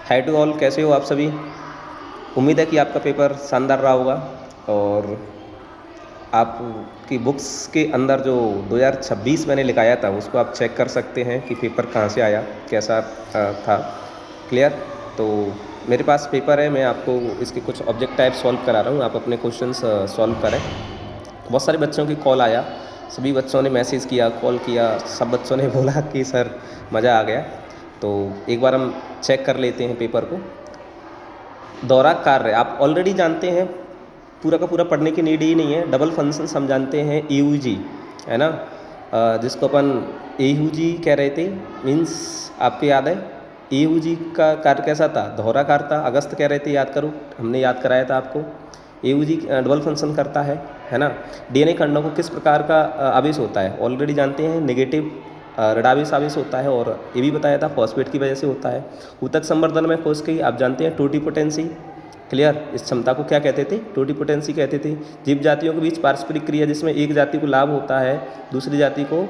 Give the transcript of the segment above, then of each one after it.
Hi to all, कैसे हो आप सभी। उम्मीद है कि आपका पेपर शानदार रहा होगा और आपकी बुक्स के अंदर जो 2026 मैंने लिखाया था उसको आप चेक कर सकते हैं कि पेपर कहाँ से आया, कैसा था। क्लियर। तो मेरे पास पेपर है, मैं आपको इसके कुछ ऑब्जेक्ट टाइप सॉल्व करा रहा हूँ, आप अपने क्वेश्चंस सॉल्व करें। बहुत सारे बच्चों की कॉल आया, सभी बच्चों ने मैसेज किया, कॉल किया, सब बच्चों ने बोला कि सर मज़ा आ गया। तो एक बार हम चेक कर लेते हैं पेपर को। दोहरा कार्य आप ऑलरेडी जानते हैं, पूरा का पूरा पढ़ने की नीड ही नहीं है। डबल फंक्शन हम जानते हैं, AUG है ना, जिसको अपन AUG कह रहे थे। मीन्स आपको याद है AUG का कार्य कैसा था, दोहरा कार्य था। अगस्त कह रहे थे, याद करो, हमने याद कराया था आपको। AUG डबल फंक्शन करता है ना। DNA खंडों को किस प्रकार का आवेश होता है ऑलरेडी जानते हैं, नेगेटिव ऋणावेश आवेश होता है, और ये भी बताया था फॉस्फेट की वजह से होता है। ऊतक संवर्धन में कोश की आप जानते हैं टोटीपोटेंसी। क्लियर। इस क्षमता को क्या कहते थे, टोटीपोटेंसी कहते थे। जीव जातियों के बीच पारस्परिक क्रिया जिसमें एक जाति को लाभ होता है, दूसरी जाति को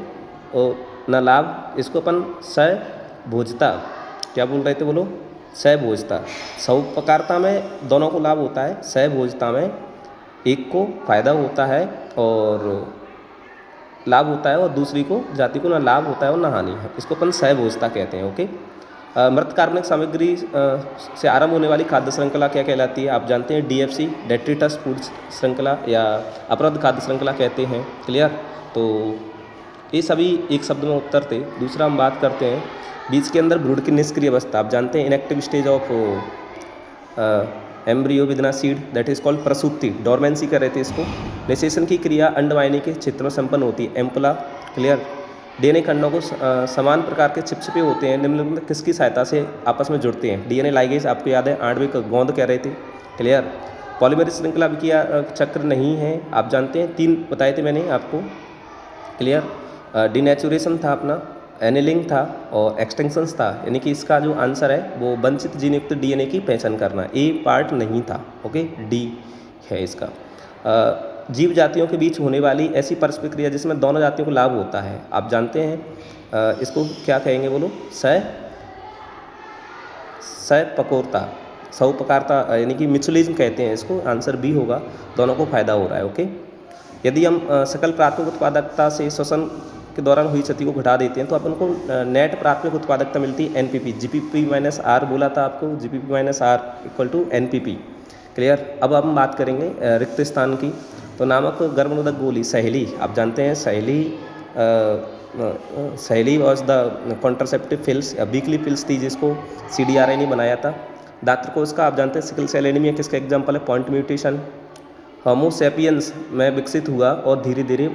न लाभ, इसको अपन सहभोजता क्या बोल रहे थे, बोलो, सहभोजता। सौपकारता में दोनों को लाभ होता है, सहभोजता में एक को फायदा होता है और लाभ होता है और दूसरी को जाति को ना लाभ होता है और ना हानि है, इसको अपन सहभोजता कहते हैं। ओके। मृत कार्बनिक सामग्री से आरंभ होने वाली खाद्य श्रृंखला क्या कहलाती है, आप जानते हैं DFC, डेट्रिटस फूड श्रृंखला, या अपरद खाद्य श्रृंखला कहते हैं। क्लियर। तो ये सभी एक शब्द में उत्तर थे। दूसरा हम बात करते हैं बीज के अंदर भ्रूण की निष्क्रिय अवस्था, आप जानते हैं inactive stage of embryo within a seed, that is called प्रसूति, डोरमेंसी कर रहे थे इसको। निषेचन की क्रिया अंडवाहिनी के क्षेत्र में संपन्न होती है, एम्पुला। क्लियर। DNA खंडों को समान प्रकार के चिपचिपे होते हैं, निम्नलिखित में किसकी सहायता से आपस में जुड़ते हैं। DNA लाइगेज आपको याद है, आणविक गोंद कह रहे थे। क्लियर। पॉलीमरेज श्रृंखला अभिक्रिया चक्र नहीं है, आप जानते हैं, 3 बताए थे मैंने आपको। क्लियर। डिनेचुरेशन था अपना, एनिलिंग था और एक्सटेंशंस था, यानी कि इसका जो आंसर है वो वंचित जीन युक्त DNA की पहचान करना, ए पार्ट नहीं था। ओके, D है इसका। जीव जातियों के बीच होने वाली ऐसी परस्पर क्रिया जिसमें दोनों जातियों को लाभ होता है, आप जानते हैं इसको क्या कहेंगे, बोलो, सहपकोरता, सौपकारता, यानी कि म्यूचुअलिज्म कहते हैं इसको। आंसर B होगा, दोनों को फायदा हो रहा है। ओके। यदि हम सकल प्राथमिक उत्पादकता से श्वसन के दौरान हुई क्षति को घटा देते हैं तो अपन को नेट प्राथमिक उत्पादकता मिलती है NPP। GPP-R बोला था आपको, GPP-R = NPP। क्लियर। अब हम बात करेंगे रिक्त स्थान की। तो नामक गर्भनिरोधक गोली सहेली, आप जानते हैं सहेली was the contraceptive pills, weekly pills थी जिसको CDRI ने बनाया था। दात्र कोष का आप जानते हैं सिकल सेल एनीमिया किसका एग्जाम्पल है, पॉइंट म्यूटेशन। होमो सैपियंस में विकसित हुआ और धीरे धीरे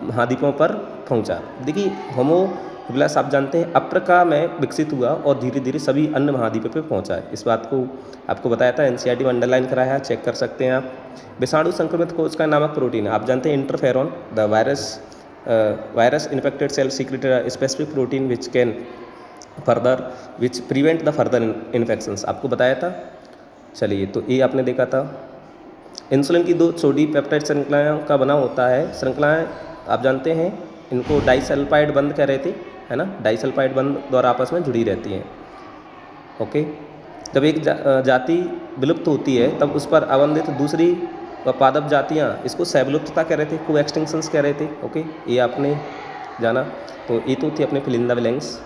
महाद्वीपों पर पहुंचा। देखिए होमो प्लस आप जानते हैं अफ्रीका में विकसित हुआ और धीरे धीरे सभी अन्य महाद्वीपों पर पहुंचा है। इस बात को आपको बताया था, NCERT में अंडरलाइन कराया है, चेक कर सकते हैं आप। विषाणु संक्रमित कोष का नामक प्रोटीन आप जानते हैं interferon, the virus infected cell secreted specific protein which prevent the further infections, आपको बताया था। चलिए, तो ये आपने देखा था। इंसुलिन की 2 छोटी पेप्टाइड श्रृंखलाओं का बना होता है। श्रृंखलाएँ आप जानते हैं इनको डाइसल्फाइड बंध कह रहे थे, है ना, डाइसल्फाइड बंध द्वारा आपस में जुड़ी रहती हैं। ओके। जब एक जाति विलुप्त होती है तब उस पर आबंधित दूसरी पादप जातियाँ, इसको सहविलुप्तता कह रहे थे, को एक्सटिंक्शंस कह रहे थे। ओके, ये आपने जाना। तो ये तो थी अपने फिलिंदा विलेंग्स।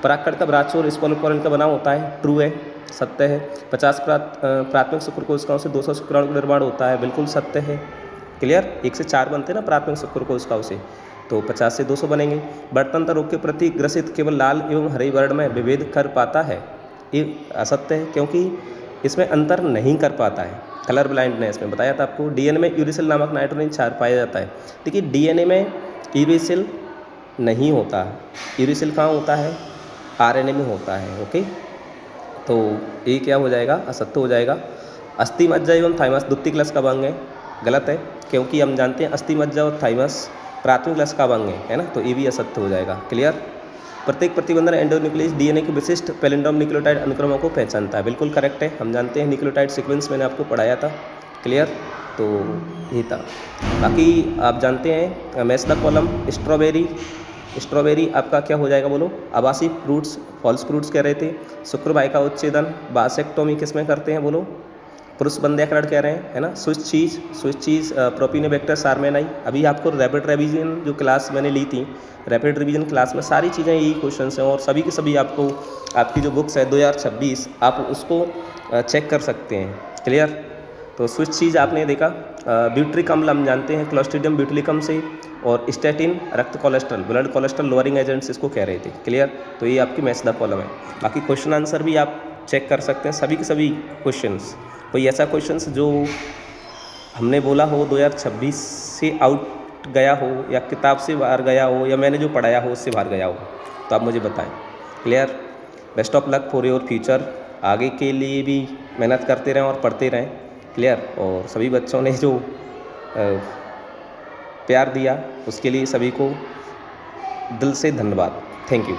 परागकण का ब्राचोर स्पोलोपोरन का बना होता है, ट्रू है, सत्य है। 50 प्राथमिक शुक्र कोशिकाओं से 200 शुक्राणु का निर्माण होता है, बिल्कुल सत्य है। क्लियर। 1 से 4 बनते हैं ना प्राथमिक शुक्र कोशिकाओं से, तो 50 से 200 बनेंगे। बढ़तंत्र रोग के प्रति ग्रसित केवल लाल एवं हरे वर्ण में विभेद कर पाता है, ये असत्य है क्योंकि इसमें अंतर नहीं कर पाता है, कलर ब्लाइंडनेस में बताया था आपको। DNA में यूरिसिल नामक नाइट्रोजन क्षार पाया जाता है। देखिए DNA में यूरिसिल नहीं होता, यूरिसिल कहाँ होता है, RNA में होता है। ओके, तो ये क्या हो जाएगा, असत्य हो जाएगा। अस्थि मज्जा एवं थाइमस द्वितीयक लस का अंग है, गलत है क्योंकि हम जानते हैं अस्थि मज्जा और थाइमस प्राथमिक लस का अंग है ना, तो ये भी असत्य हो जाएगा। क्लियर। प्रत्येक प्रतिबंधन एंडोन्यूक्लियस DNA के विशिष्ट पैलिंड्रोम न्यूक्लियोटाइड अनुक्रमों को पहचानता है, बिल्कुल करेक्ट है। हम जानते हैं न्यूक्लियोटाइड सीक्वेंस मैंने आपको पढ़ाया था। क्लियर। तो ये था। बाकी आप जानते हैं match the column, strawberry strawberry आपका क्या हो जाएगा बोलो? आबासी फ्रूट्स, फॉल्स फ्रूट्स कह रहे थे। शुक्र भाई का उच्छेदन, बासेक्टोमी किस में करते हैं बोलो? पुरुष बंध्याकरण कह रहे हैं, है ना। स्विच चीज़ प्रोपिनोबैक्टर सारमेनाई। अभी आपको रैपिड रिवीजन जो क्लास मैंने ली थी, रैपिड रिवीजन क्लास में सारी चीज़ें यही क्वेश्चन हैं, और सभी के सभी आपको आपकी जो बुक्स है 2026 आप उसको चेक कर सकते हैं। क्लियर? तो स्विच चीज़ आपने देखा, ब्यूट्रिक अम्ल हम जानते हैं क्लोस्ट्रीडियम ब्यूटिलिकम से, और स्टैटिन रक्त cholesterol, blood cholesterol lowering agents इसको कह रहे थे। क्लियर? तो ये आपकी मैच द कॉलम है। बाकी क्वेश्चन आंसर भी आप चेक कर सकते हैं, सभी के सभी क्वेश्चंस। कोई ऐसा क्वेश्चंस जो हमने बोला हो 2026 से आउट गया हो, या किताब से बाहर गया हो, या मैंने जो पढ़ाया हो उससे बाहर गया हो, तो आप मुझे बताएं। Clear? Best of luck for your future. आगे के लिए भी मेहनत करते रहें और पढ़ते रहें। क्लियर? और सभी बच्चों ने जो प्यार दिया उसके लिए सभी को दिल से धन्यवाद। Thank you.